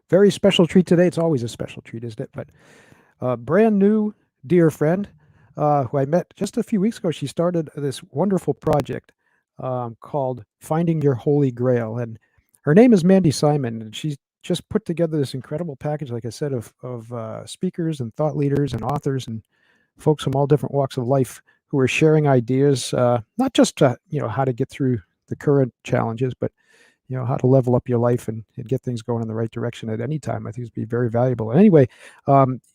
Very special treat today. It's always a special treat, isn't it? But brand new dear friend who I met just a few weeks ago. She started this wonderful project called Finding Your Holy Grail. And her name is Mandy Simon. And she's just put together this incredible package, like I said, of speakers and thought leaders and authors and folks from all different walks of life who are sharing ideas, not just how to get through the current challenges, but how to level up your life and get things going in the right direction at any time. I think it'd be very valuable. And anyway,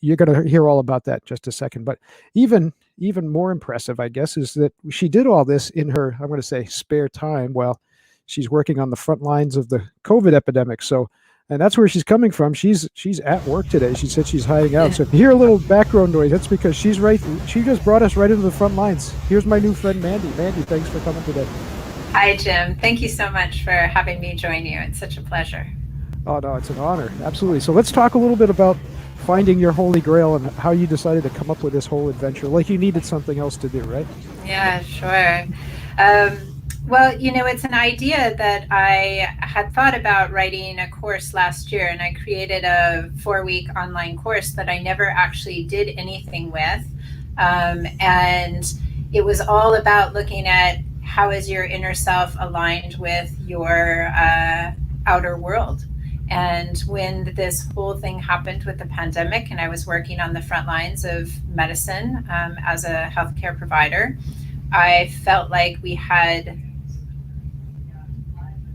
you're going to hear all about that in just a second. But even more impressive, I guess, is that she did all this in her, I'm going to say, spare time while she's working on the front lines of the COVID epidemic. So, and that's where she's coming from. She's at work today. She said she's hiding out. So if you hear a little background noise, that's because she just brought us right into the front lines. Here's my new friend, Mandy. Mandy, thanks for coming today. Hi, Jim. Thank you so much for having me join you. It's such a pleasure. Oh, no, it's an honor. Absolutely. So let's talk a little bit about finding your holy grail and how you decided to come up with this whole adventure. Like you needed something else to do, right? Yeah, sure. Well, it's an idea that I had thought about writing a course last year, and I created a 4-week online course that I never actually did anything with. And it was all about looking at how is your inner self aligned with your outer world. And when this whole thing happened with the pandemic, and I was working on the front lines of medicine as a healthcare provider, I felt like we had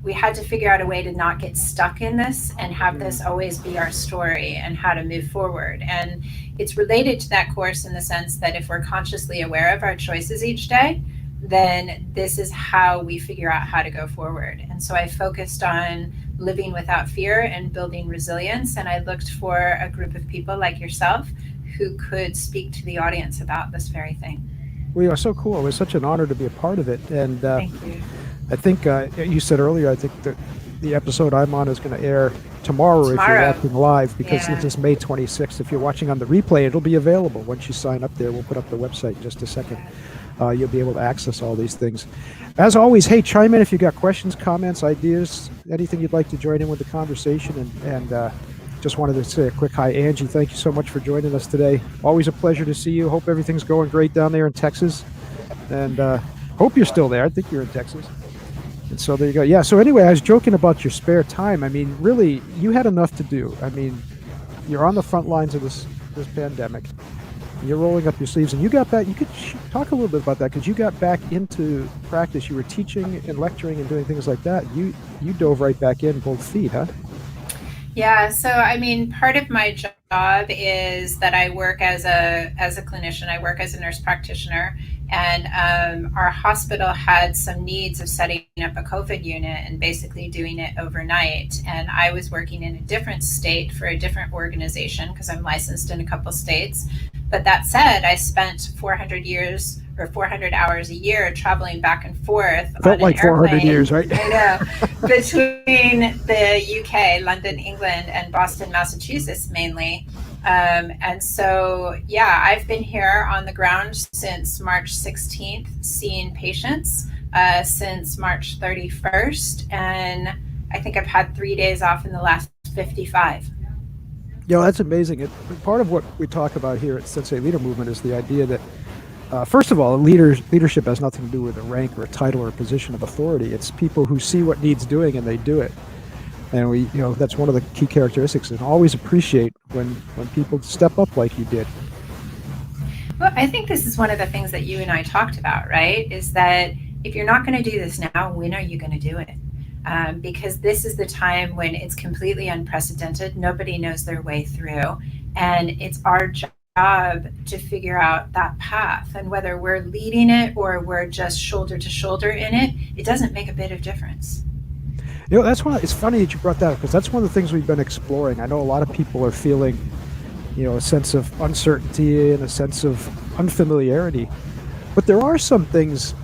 to figure out a way to not get stuck in this and have this always be our story and how to move forward. And it's related to that course in the sense that if we're consciously aware of our choices each day, then this is how we figure out how to go forward. And so I focused on living without fear and building resilience. And I looked for a group of people like yourself who could speak to the audience about this very thing. Well, you are so cool. It was such an honor to be a part of it. And Thank you. I think you said earlier, I think that the episode I'm on is going to air tomorrow if you're watching live, because This is May 26th. If you're watching on the replay, it'll be available. Once you sign up there, we'll put up the website in just a second. You'll be able to access all these things. As always, hey, chime in if you've got questions, comments, ideas, anything you'd like to join in with the conversation. And just wanted to say a quick hi, Angie. Thank you so much for joining us today. Always a pleasure to see you. Hope everything's going great down there in Texas. And hope you're still there. I think you're in Texas. And so there you go. Yeah, so anyway, I was joking about your spare time. I mean, really, you had enough to do. I mean, you're on the front lines of this pandemic. You're rolling up your sleeves, and you got back. You could talk a little bit about that, because you got back into practice. You were teaching and lecturing and doing things like that. You dove right back in, both feet, huh? Yeah, so I mean, part of my job is that I work as a clinician. I work as a nurse practitioner, and our hospital had some needs of setting up a COVID unit and basically doing it overnight. And I was working in a different state for a different organization because I'm licensed in a couple states. But that said, I spent 400 hours a year traveling back and forth. Felt like 400 years, right? I know. Between the UK, London, England, and Boston, Massachusetts, mainly. And so, yeah, I've been here on the ground since March 16th, seeing patients since March 31st. And I think I've had 3 days off in the last 55. That's amazing. Part of what we talk about here at Sensei Leader Movement is the idea that, first of all, leadership has nothing to do with a rank or a title or a position of authority. It's people who see what needs doing and they do it. And that's one of the key characteristics, and always appreciate when people step up like you did. Well, I think this is one of the things that you and I talked about, right? Is that if you're not going to do this now, when are you going to do it? Because this is the time when it's completely unprecedented. Nobody knows their way through. And it's our job to figure out that path. And whether we're leading it or we're just shoulder to shoulder in it, it doesn't make a bit of difference. That's why it's funny that you brought that up, because that's one of the things we've been exploring. I know a lot of people are feeling, a sense of uncertainty and a sense of unfamiliarity. But there are some things,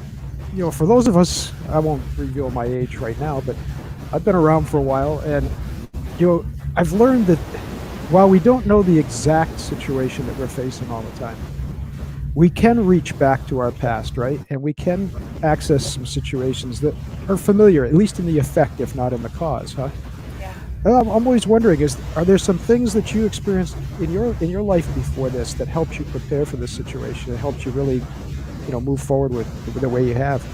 for those of us, I won't reveal my age right now, but I've been around for a while, and, I've learned that while we don't know the exact situation that we're facing all the time, we can reach back to our past, right? And we can access some situations that are familiar, at least in the effect, if not in the cause, huh? Yeah. I'm always wondering: are there some things that you experienced in your life before this that helped you prepare for this situation? That helped you really, move forward with the way you have?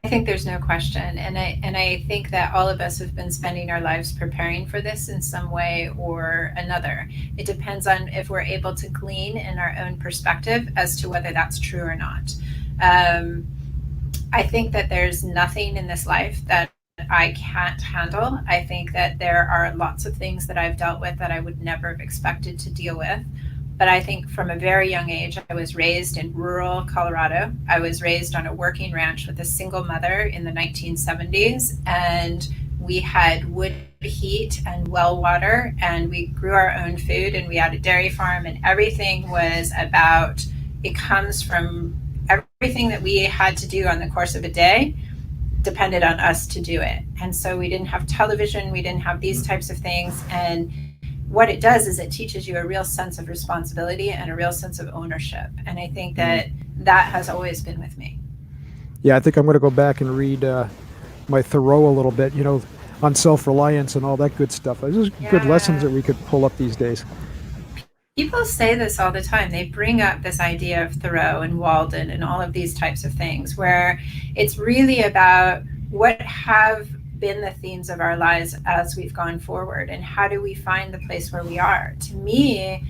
I think there's no question, and I think that all of us have been spending our lives preparing for this in some way or another. It depends on if we're able to glean in our own perspective as to whether that's true or not. Um, I think that there's nothing in this life that I can't handle. I think that there are lots of things that I've dealt with that I would never have expected to deal with. But I think from a very young age, I was raised in rural Colorado. I was raised on a working ranch with a single mother in the 1970s, and we had wood heat and well water, and we grew our own food, and we had a dairy farm, and everything was about, it comes from everything that we had to do on the course of a day depended on us to do it. And so we didn't have television, we didn't have these types of things. And what it does is it teaches you a real sense of responsibility and a real sense of ownership. And I think that that has always been with me. Yeah, I think I'm going to go back and read my Thoreau a little bit, on self-reliance and all that good stuff. Those are good lessons that we could pull up these days. People say this all the time. They bring up this idea of Thoreau and Walden and all of these types of things, where it's really about what have been the themes of our lives as we've gone forward, and how do we find the place where we are. To me,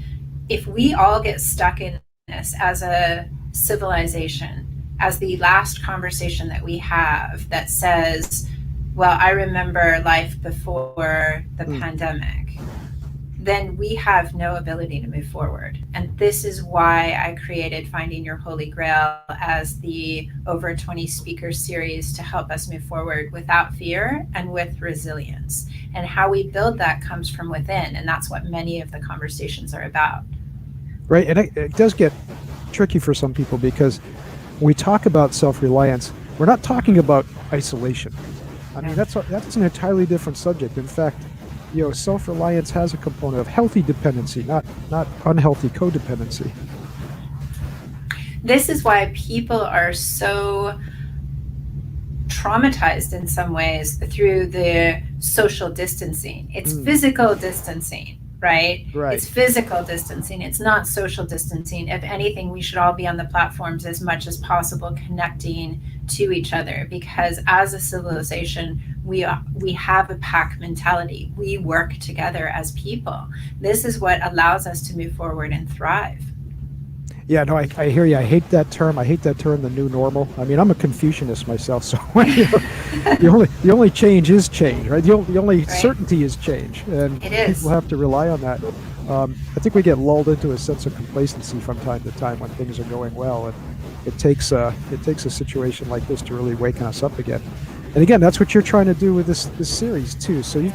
if we all get stuck in this as a civilization, as the last conversation that we have that says, well, I remember life before the pandemic, then we have no ability to move forward. And this is why I created Finding Your Holy Grail as the over 20 speaker series to help us move forward without fear and with resilience. And how we build that comes from within. And that's what many of the conversations are about. Right. And it does get tricky for some people, because when we talk about self-reliance, we're not talking about isolation. I mean, that's an entirely different subject. In fact, self-reliance has a component of healthy dependency, not unhealthy codependency. This is why people are so traumatized in some ways through the social distancing. It's physical distancing, right? It's physical distancing. It's not social distancing. If anything, we should all be on the platforms as much as possible, connecting to each other, because as a civilization, we have a pack mentality. We work together as people. This is what allows us to move forward and thrive. Yeah, no, I hear you. I hate that term. I hate that term, the new normal. I mean, I'm a Confucianist myself, so the only change is change, right? The only certainty is change, and people have to rely on that. I think we get lulled into a sense of complacency from time to time when things are going well, and it takes a situation like this to really waken us up again. And again, that's what you're trying to do with this series too. So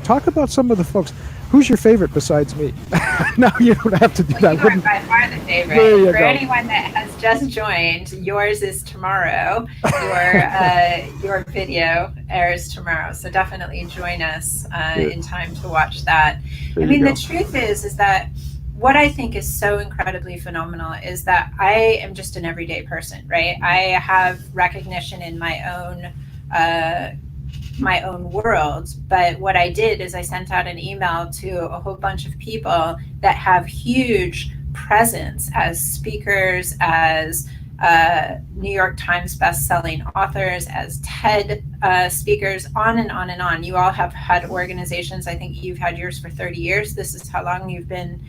talk about some of the folks. Who's your favorite besides me? No, you don't have to do that. You are by far the favorite. For anyone that has just joined, yours is tomorrow. Your video airs tomorrow, so definitely join us in time to watch that. The truth is that what I think is so incredibly phenomenal is that I am just an everyday person, right? I have recognition in my own world, but what I did is I sent out an email to a whole bunch of people that have huge presence as speakers, as New York Times best-selling authors, as TED speakers, on and on and on. You all have had organizations. I think you've had yours for 30 years. This is how long you've been,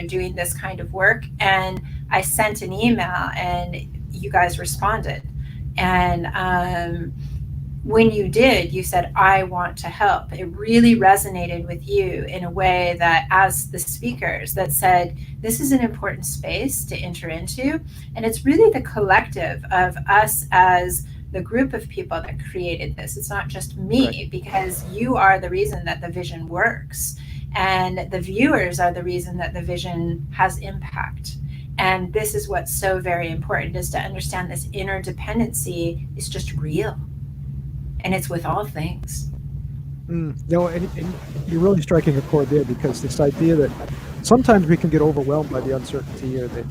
doing this kind of work. And I sent an email, and you guys responded. And when you did, you said, I want to help. It really resonated with you in a way that, as the speakers, that said, this is an important space to enter into. And it's really the collective of us as the group of people that created this. It's not just me, because you are the reason that the vision works. And the viewers are the reason that the vision has impact. And this is what's so very important, is to understand this interdependency is just real. And it's with all things. And you're really striking a chord there, because this idea that sometimes we can get overwhelmed by the uncertainty or the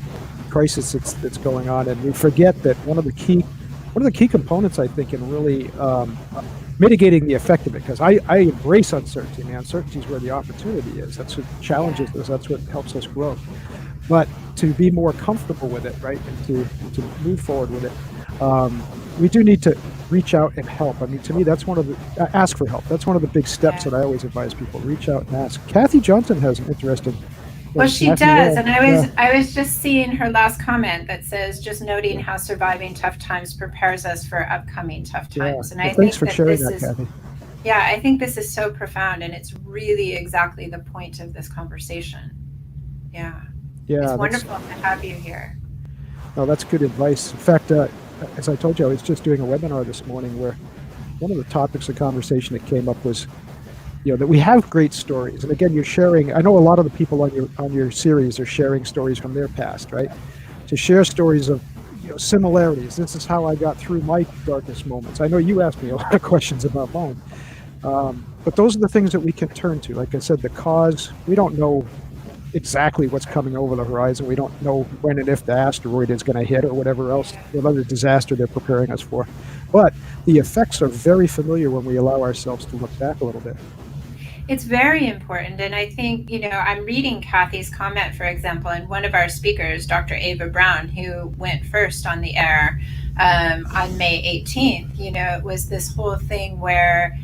crisis that's going on, and we forget that one of the key components, I think, in really mitigating the effect of it, because I embrace uncertainty. And the uncertainty is where the opportunity is. That's what challenges us. That's what helps us grow. But to be more comfortable with it, right, and to move forward with it, we do need to reach out and help. I mean, to me, that's one of the ask for help. That's one of the big steps that I always advise people: reach out and ask. Kathy Johnson has an interesting. Well, she does, and I was just seeing her last comment that says, "Just noting how surviving tough times prepares us for upcoming tough times." And I think thanks for sharing that, Kathy. Yeah, I think this is so profound, and it's really exactly the point of this conversation. Yeah, it's wonderful to have you here. No, that's good advice. In fact, as I told you, I was just doing a webinar this morning where one of the topics of conversation that came up was, that we have great stories. And again, you're sharing, I know a lot of the people on your series are sharing stories from their past, right? To share stories of similarities. This is how I got through my darkest moments. I know you asked me a lot of questions about mine. But those are the things that we can turn to. Like I said, the cause, we don't know exactly what's coming over the horizon. We don't know when and if the asteroid is going to hit or whatever else, whatever disaster they're preparing us for. But the effects are very familiar when we allow ourselves to look back a little bit. It's very important. And I think, I'm reading Kathy's comment, for example, and one of our speakers, Dr. Ava Brown, who went first on the air on May 18th, it was this whole thing where,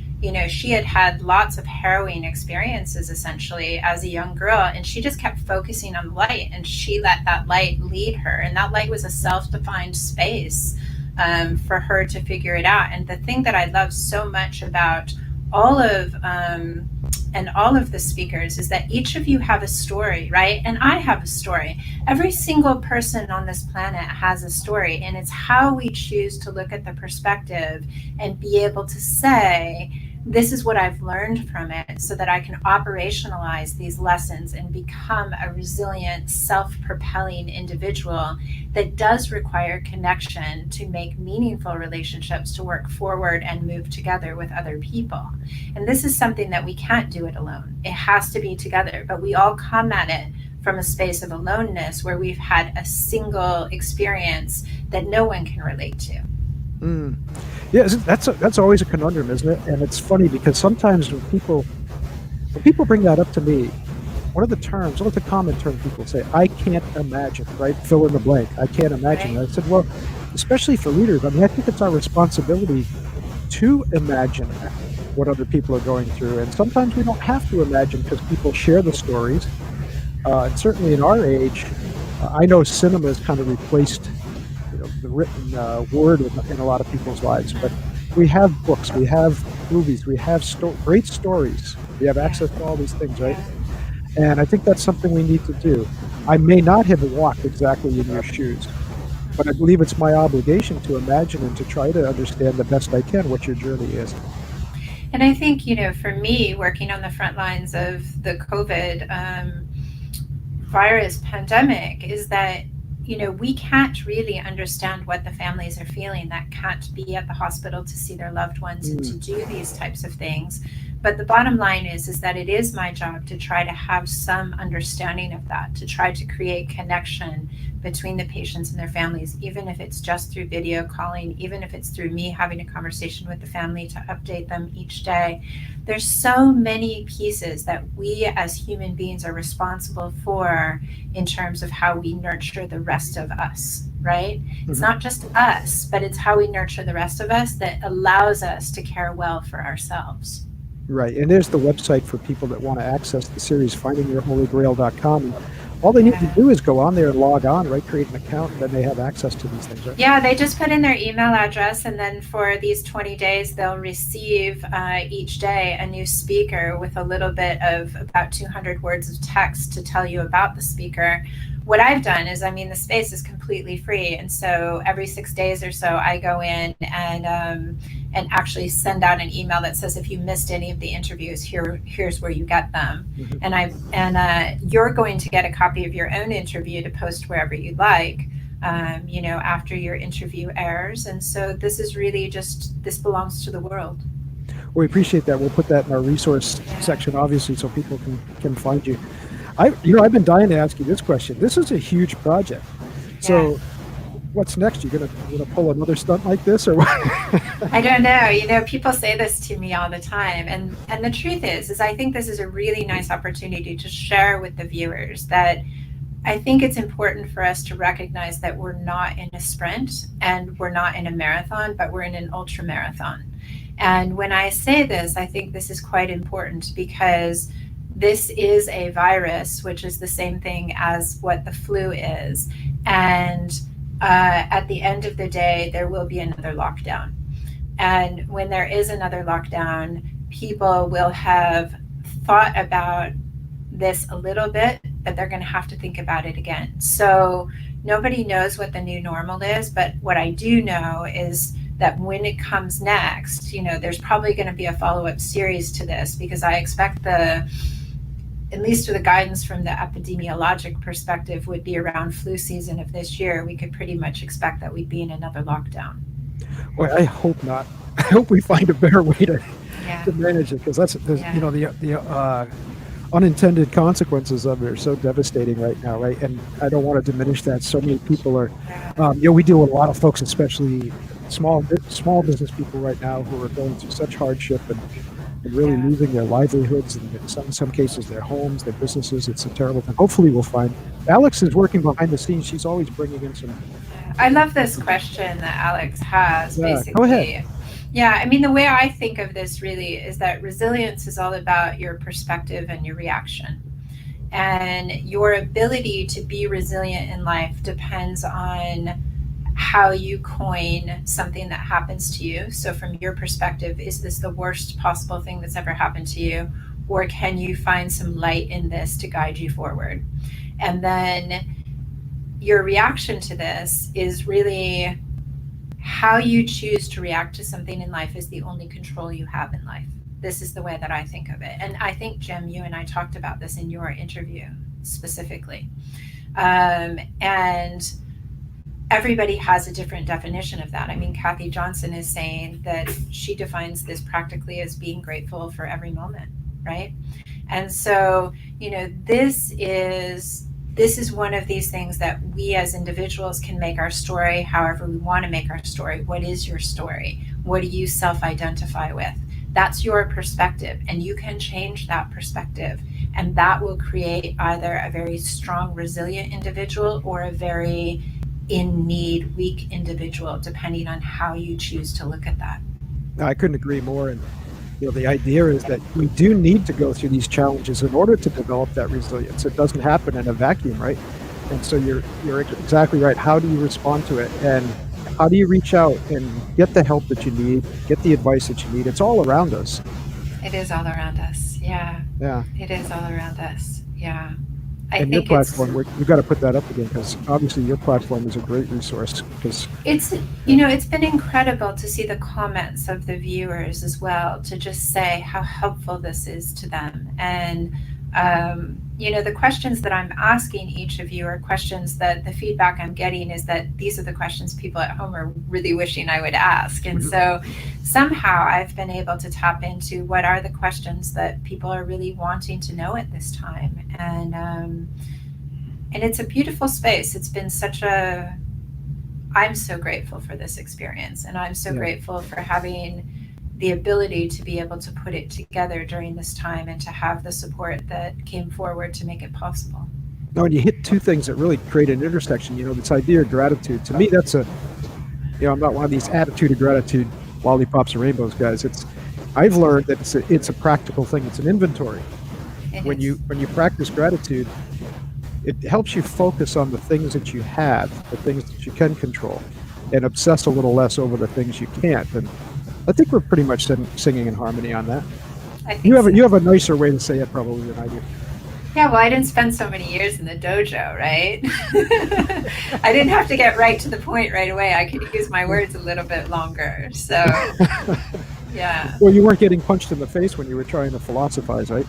she had lots of harrowing experiences essentially as a young girl, and she just kept focusing on the light, and she let that light lead her. And that light was a self-defined space for her to figure it out. And the thing that I love so much about all of the speakers is that each of you have a story, right? And I have a story. Every single person on this planet has a story, and it's how we choose to look at the perspective and be able to say, this is what I've learned from it, so that I can operationalize these lessons and become a resilient, self-propelling individual that does require connection to make meaningful relationships, to work forward and move together with other people. And this is something that we can't do it alone. It has to be together, but we all come at it from a space of aloneness where we've had a single experience that no one can relate to. Yeah, that's always a conundrum, isn't it? And it's funny because sometimes when people bring that up to me, one of the common terms people say, I can't imagine, right? Fill in the blank. I can't imagine. Right. I said, well, especially for leaders, I mean, I think it's our responsibility to imagine what other people are going through. And sometimes we don't have to imagine because people share the stories. And certainly in our age, I know cinema has kind of replaced the written word in a lot of people's lives, but we have books, we have movies, we have great stories. We have access to all these things, right? And I think that's something we need to do. I may not have walked exactly in your shoes, but I believe it's my obligation to imagine and to try to understand the best I can what your journey is. And I think, for me, working on the front lines of the COVID virus pandemic, is that we can't really understand what the families are feeling that can't be at the hospital to see their loved ones and to do these types of things. But the bottom line is that it is my job to try to have some understanding of that, to try to create connection between the patients and their families, even if it's just through video calling, even if it's through me having a conversation with the family to update them each day. There's so many pieces that we as human beings are responsible for in terms of how we nurture the rest of us, right? It's not just us, but it's how we nurture the rest of us that allows us to care well for ourselves. Right, and there's the website for people that want to access the series, findingyourholygrail.com. And all they need to do is go on there and log on, right? Create an account, and then they have access to these things, right? Yeah, they just put in their email address, and then for these 20 days, they'll receive each day a new speaker with a little bit of about 200 words of text to tell you about the speaker. What I've done is, the space is completely free, and so every 6 days or so, I go in and actually send out an email that says, if you missed any of the interviews, here's where you get them. And you're going to get a copy of your own interview to post wherever you like, after your interview airs. And so this is really this belongs to the world. We appreciate that. We'll put that in our resource section, obviously, so people can find you. I've been dying to ask you this question. This is a huge project. So what's next? You're gonna pull another stunt like this, or what? I don't know. You know, people say this to me all the time, and the truth is I think this is a really nice opportunity to share with the viewers that I think it's important for us to recognize that we're not in a sprint and we're not in a marathon, but we're in an ultra marathon. And when I say this, I think this is quite important because this is a virus, which is the same thing as what the flu is. And at the end of the day, there will be another lockdown. And when there is another lockdown, people will have thought about this a little bit, but they're going to have to think about it again. So nobody knows what the new normal is, but what I do know is that when it comes next, you know, there's probably going to be a follow-up series to this because I expect at least to the guidance from the epidemiologic perspective would be around flu season of this year. We could pretty much expect that we'd be in another lockdown. Well, I hope not. I hope we find a better way to manage it because that's you know the unintended consequences of it are so devastating right now, right? And I don't want to diminish that. So many people are, you know, we deal with a lot of folks, especially small business people right now who are going through such hardship and really losing their livelihoods and in some cases their homes, their businesses. It's a terrible thing. Hopefully we'll find. Alex is working behind the scenes. She's always bringing in some. I love this question that Alex has. Basically. Go ahead. Yeah, I mean, the way I think of this really is that resilience is all about your perspective and your reaction. And your ability to be resilient in life depends on how you coin something that happens to you. So from your perspective, is this the worst possible thing that's ever happened to you? Or can you find some light in this to guide you forward? And then your reaction to this is really how you choose to react to something in life is the only control you have in life. This is the way that I think of it. And I think, Jim, you and I talked about this in your interview specifically. And everybody has a different definition of that. I mean, Kathy Johnson is saying that she defines this practically as being grateful for every moment, right? And so, you know, this is one of these things that we as individuals can make our story however we want to make our story. What is your story? What do you self-identify with? That's your perspective, and you can change that perspective. And that will create either a very strong, resilient individual or a very in need, weak individual, depending on how you choose to look at that. No, I couldn't agree more. And you know, the idea is that we do need to go through these challenges in order to develop that resilience. It doesn't happen in a vacuum, right? And so you're exactly right. How do you respond to it? And how do you reach out and get the help that you need, get the advice that you need? It's all around us. It is all around us. Yeah. Yeah. It is all around us. Yeah. And your platform, we've got to put that up again because obviously your platform is a great resource. Because it's, you know, it's been incredible to see the comments of the viewers as well, to just say how helpful this is to them. And, you know, the questions that I'm asking each of you are questions that the feedback I'm getting is that these are the questions people at home are really wishing I would ask. And so somehow I've been able to tap into what are the questions that people are really wanting to know at this time. And it's a beautiful space. It's been I'm so grateful for this experience, and I'm so grateful for having the ability to be able to put it together during this time and to have the support that came forward to make it possible. No, and you hit two things that really create an intersection. You know, this idea of gratitude. To me, that's you know, I'm not one of these attitude of gratitude, lollipops and rainbows guys. I've learned that it's a practical thing. It's an inventory. When you practice gratitude, it helps you focus on the things that you have, the things that you can control, and obsess a little less over the things you can't. And I think we're pretty much singing in harmony on that. You have a nicer way to say it probably than I do. Yeah, well, I didn't spend so many years in the dojo, right? I didn't have to get right to the point right away. I could use my words a little bit longer. So, yeah. Well, you weren't getting punched in the face when you were trying to philosophize, right?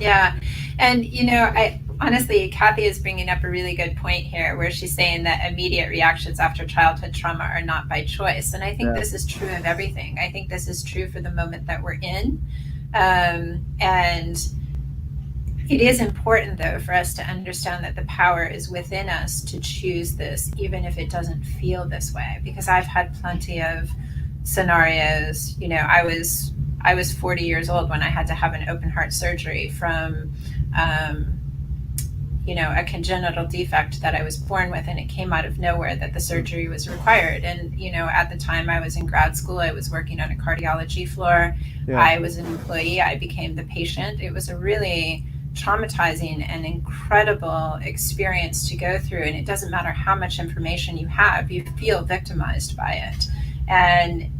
Yeah. And, you know, honestly, Kathy is bringing up a really good point here where she's saying that immediate reactions after childhood trauma are not by choice. And I think this is true of everything. I think this is true for the moment that we're in. And It is important, though, for us to understand that the power is within us to choose this, even if it doesn't feel this way. Because I've had plenty of scenarios. I was 40 years old when I had to have an open heart surgery from um, a congenital defect that I was born with, and it came out of nowhere that the surgery was required. And, at the time I was in grad school, I was working on a cardiology floor. Yeah. I was an employee. I became the patient. It was a really traumatizing and incredible experience to go through. And it doesn't matter how much information you have, you feel victimized by it. And,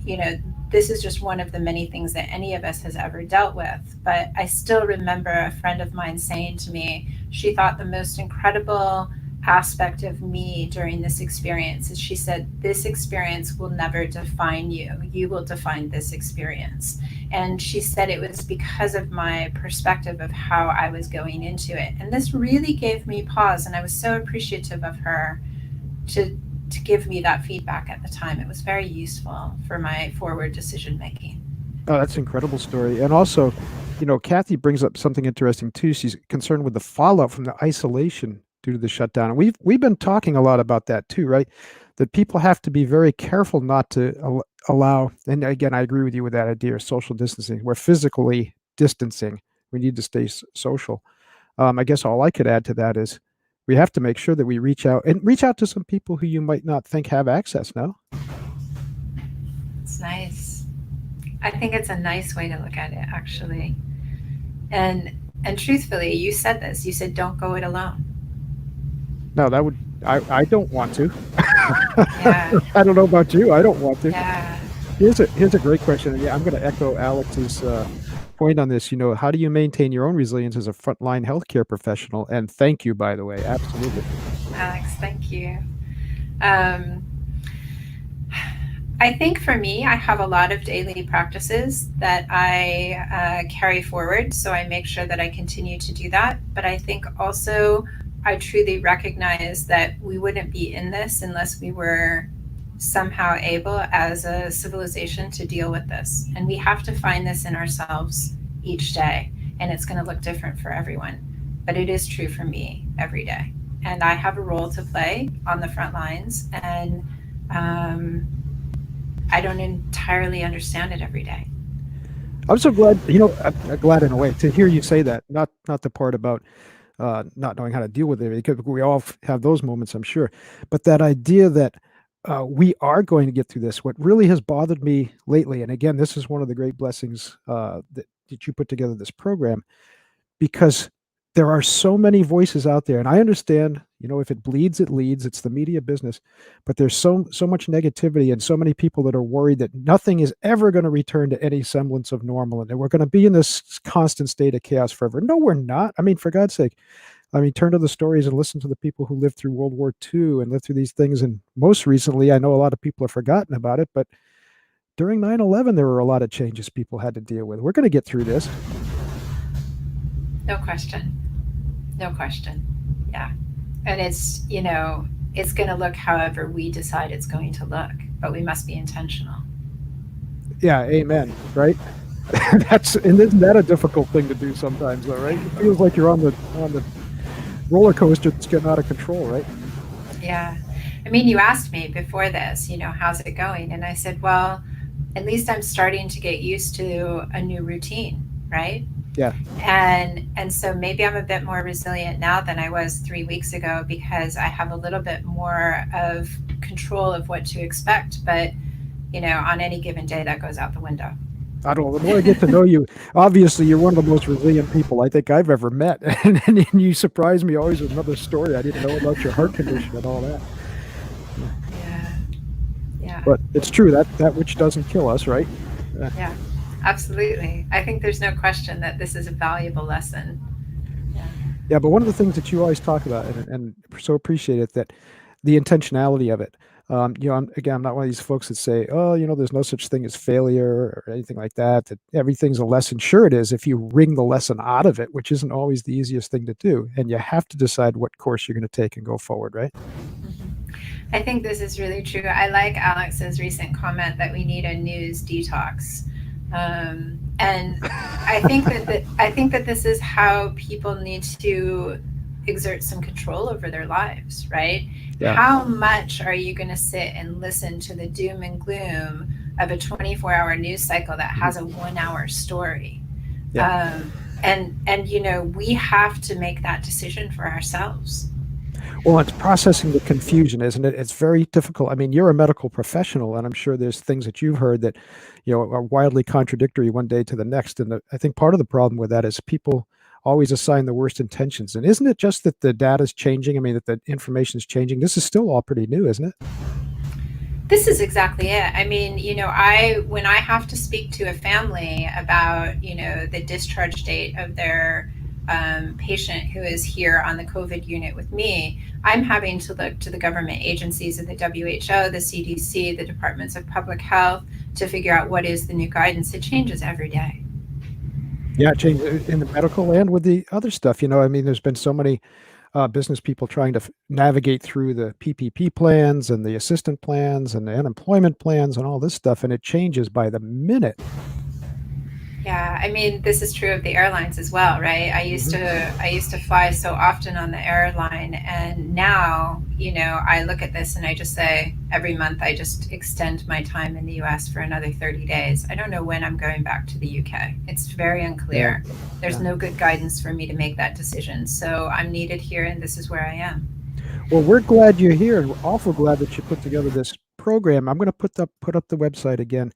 this is just one of the many things that any of us has ever dealt with. But I still remember a friend of mine saying to me, she thought the most incredible aspect of me during this experience is she said, this experience will never define you. You will define this experience. And she said it was because of my perspective of how I was going into it. And this really gave me pause. And I was so appreciative of her to give me that feedback at the time. It was very useful for my forward decision making. Oh, that's an incredible story. And also, Kathy brings up something interesting too. She's concerned with the fallout from the isolation due to the shutdown. And we've been talking a lot about that too, right? That people have to be very careful not to allow, and again, I agree with you with that idea of social distancing. We're physically distancing. We need to stay social. I guess all I could add to that is we have to make sure that we reach out to some people who you might not think have access now. It's nice. I think it's a nice way to look at it, actually. And truthfully, you said this. You said, don't go it alone. No, I don't want to. Yeah. I don't know about you. I don't want to. Yeah. Here's a great question. And yeah, I'm going to echo Alex's point on this. How do you maintain your own resilience as a frontline healthcare professional? And thank you, by the way. Absolutely. Alex, thank you. I think for me, I have a lot of daily practices that I carry forward. So I make sure that I continue to do that. But I think also I truly recognize that we wouldn't be in this unless we were somehow able as a civilization to deal with this. And we have to find this in ourselves each day. And it's going to look different for everyone. But it is true for me every day. And I have a role to play on the front lines. And I don't entirely understand it every day. I'm so glad, I'm glad in a way to hear you say that, not the part about not knowing how to deal with it, because we all have those moments, I'm sure. But that idea that we are going to get through this. What really has bothered me lately, and again, this is one of the great blessings that you put together this program, because there are so many voices out there, and I understand, if it bleeds, it leads. It's the media business, but there's so much negativity and so many people that are worried that nothing is ever going to return to any semblance of normal, and that we're going to be in this constant state of chaos forever. No, we're not. I mean, for God's sake, turn to the stories and listen to the people who lived through World War II and lived through these things. And most recently, I know a lot of people have forgotten about it, but during 9/11, there were a lot of changes people had to deal with. We're going to get through this. No question. No question. Yeah. And it's, it's going to look however we decide it's going to look, but we must be intentional. Yeah. Amen. Right. Isn't that a difficult thing to do sometimes though, right? It feels like you're on the roller coaster that's getting out of control, right? Yeah. I mean, you asked me before this, how's it going? And I said, well, at least I'm starting to get used to a new routine, right? Yeah. And so maybe I'm a bit more resilient now than I was 3 weeks ago, because I have a little bit more of control of what to expect. But, on any given day, that goes out the window. I don't know. The more I get to know you, obviously you're one of the most resilient people I think I've ever met. And you surprise me always with another story I didn't know about your heart condition and all that. Yeah. But it's true that which doesn't kill us, right? Yeah, absolutely. I think there's no question that this is a valuable lesson. Yeah, but one of the things that you always talk about, and so appreciate it, that the intentionality of it. I'm not one of these folks that say, oh, there's no such thing as failure or anything like that, that everything's a lesson. Sure it is, if you wring the lesson out of it, which isn't always the easiest thing to do. And you have to decide what course you're going to take and go forward, right? Mm-hmm. I think this is really true. I like Alex's recent comment that we need a news detox. And I think that this is how people need to exert some control over their lives, right? Yeah. How much are you going to sit and listen to the doom and gloom of a 24-hour news cycle that Mhm. has a 1 hour story? Yeah. And we have to make that decision for ourselves. Well, it's processing the confusion, isn't it? It's very difficult. I mean, you're a medical professional, and I'm sure there's things that you've heard that, are wildly contradictory one day to the next. And I think part of the problem with that is people always assign the worst intentions. And isn't it just that the data is changing? I mean, that the information is changing. This is still all pretty new, isn't it? This is exactly it. I mean, I when I have to speak to a family about, the discharge date of their patient who is here on the COVID unit with me, I'm having to look to the government agencies of the WHO, the CDC, the Departments of Public Health to figure out what is the new guidance. It changes every day. Yeah, change in the medical and with the other stuff. I mean, there's been so many business people trying to navigate through the PPP plans and the assistant plans and the unemployment plans and all this stuff, and it changes by the minute. Yeah, I mean, this is true of the airlines as well, right? Hmm. I used to fly so often on the airline, and now, I look at this and I just say every month I just extend my time in the US for another 30 days. I don't know when I'm going back to the UK. It's very Yeah, unclear. There's yeah. no good guidance for me to make that decision. So I'm needed here and this is where I am. Well, we're glad you're here, and we're awful glad that you put together this program. I'm going to put up the website again.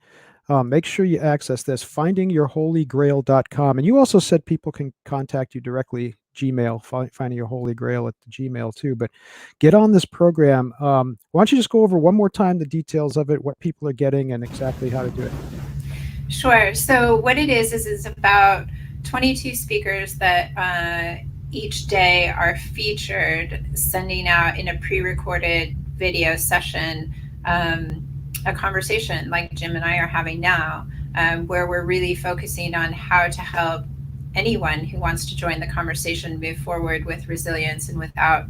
Make sure you access this, findingyourholygrail.com. And you also said people can contact you directly, Gmail, finding your holy grail at the Gmail too. But get on this program. Why don't you just go over one more time the details of it, what people are getting, and exactly how to do it? Sure. So what it is it's about 22 speakers that each day are featured, sending out in a pre-recorded video session a conversation like Jim and I are having now, where we're really focusing on how to help anyone who wants to join the conversation move forward with resilience and without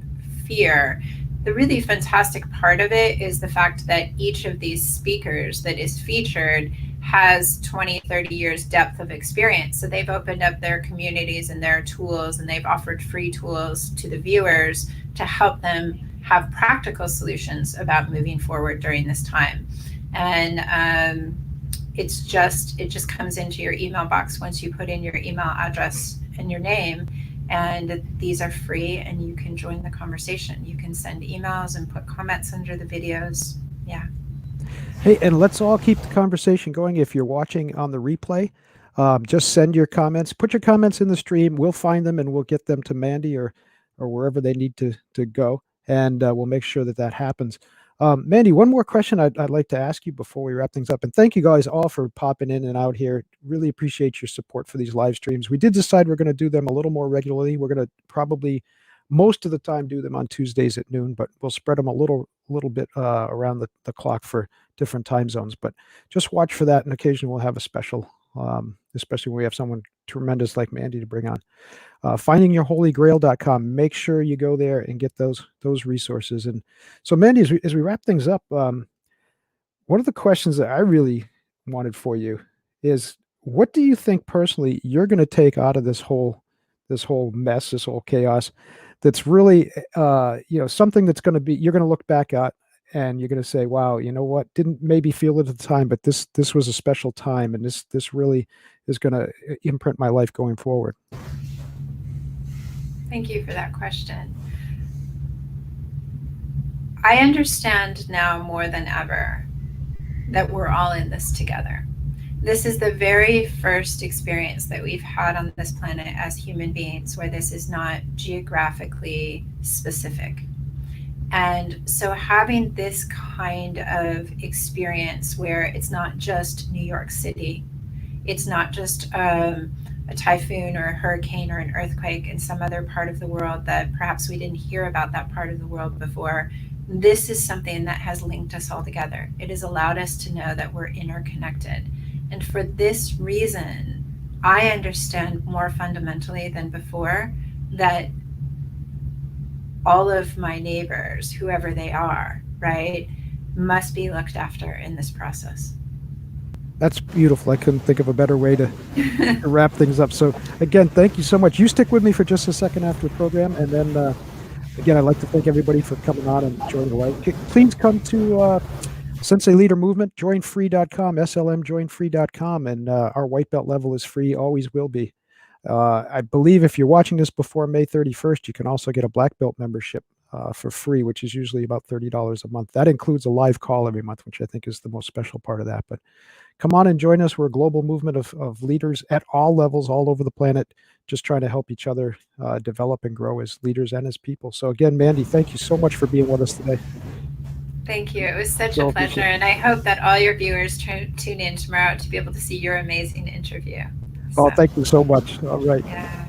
fear. The really fantastic part of it is the fact that each of these speakers that is featured has 20, 30 years depth of experience. So they've opened up their communities and their tools, and they've offered free tools to the viewers to help them have practical solutions about moving forward during this time. And it just comes into your email box once you put in your email address and your name. And these are free, and you can join the conversation. You can send emails and put comments under the videos. Yeah. Hey, and let's all keep the conversation going. If you're watching on the replay, just send your comments. Put your comments in the stream. We'll find them and we'll get them to Mandy or wherever they need to go, and we'll make sure that that happens. Mandy, one more question I'd like to ask you before we wrap things up. And thank you guys all for popping in and out here. Really appreciate your support for these live streams. We did decide we're going to do them a little more regularly. We're going to probably most of the time do them on Tuesdays at noon, but we'll spread them a little bit around the clock for different time zones. But just watch for that, and occasionally we'll have a special, especially when we have someone tremendous like Mandy to bring on. Findingyourholygrail.com. Make sure you go there and get those resources. And so, Mandy, as we wrap things up, one of the questions that I really wanted for you is, what do you think personally you're going to take out of this whole mess, this whole chaos, that's really something that's going to be, you're going to look back at and you're going to say, wow, you know what, didn't maybe feel it at the time, but this was a special time, and this really is going to imprint my life going forward. Thank you for that question. I understand now more than ever that we're all in this together. This is the very first experience that we've had on this planet as human beings where this is not geographically specific. And so having this kind of experience where it's not just New York City, it's not just a typhoon or a hurricane or an earthquake in some other part of the world that perhaps we didn't hear about that part of the world before. This is something that has linked us all together. It has allowed us to know that we're interconnected. And for this reason, I understand more fundamentally than before that all of my neighbors, whoever they are, right, must be looked after in this process. That's beautiful. I couldn't think of a better way to wrap things up. So again, thank you so much. You stick with me for just a second after the program, and then again, I'd like to thank everybody for coming on and joining the live. Please come to Sensei Leader Movement, joinfree.com, slmjoinfree.com, and our white belt level is free, always will be. I believe if you're watching this before May 31st, you can also get a black belt membership for free, which is usually about $30 a month. That includes a live call every month, which I think is the most special part of that. But come on and join us. We're a global movement of leaders at all levels, all over the planet, just trying to help each other develop and grow as leaders and as people. So again, Mandy, thank you so much for being with us today. Thank you. It was such So a pleasure. And I hope that all your viewers tune in tomorrow to be able to see your amazing interview. Oh, thank you so much. All right. Yeah.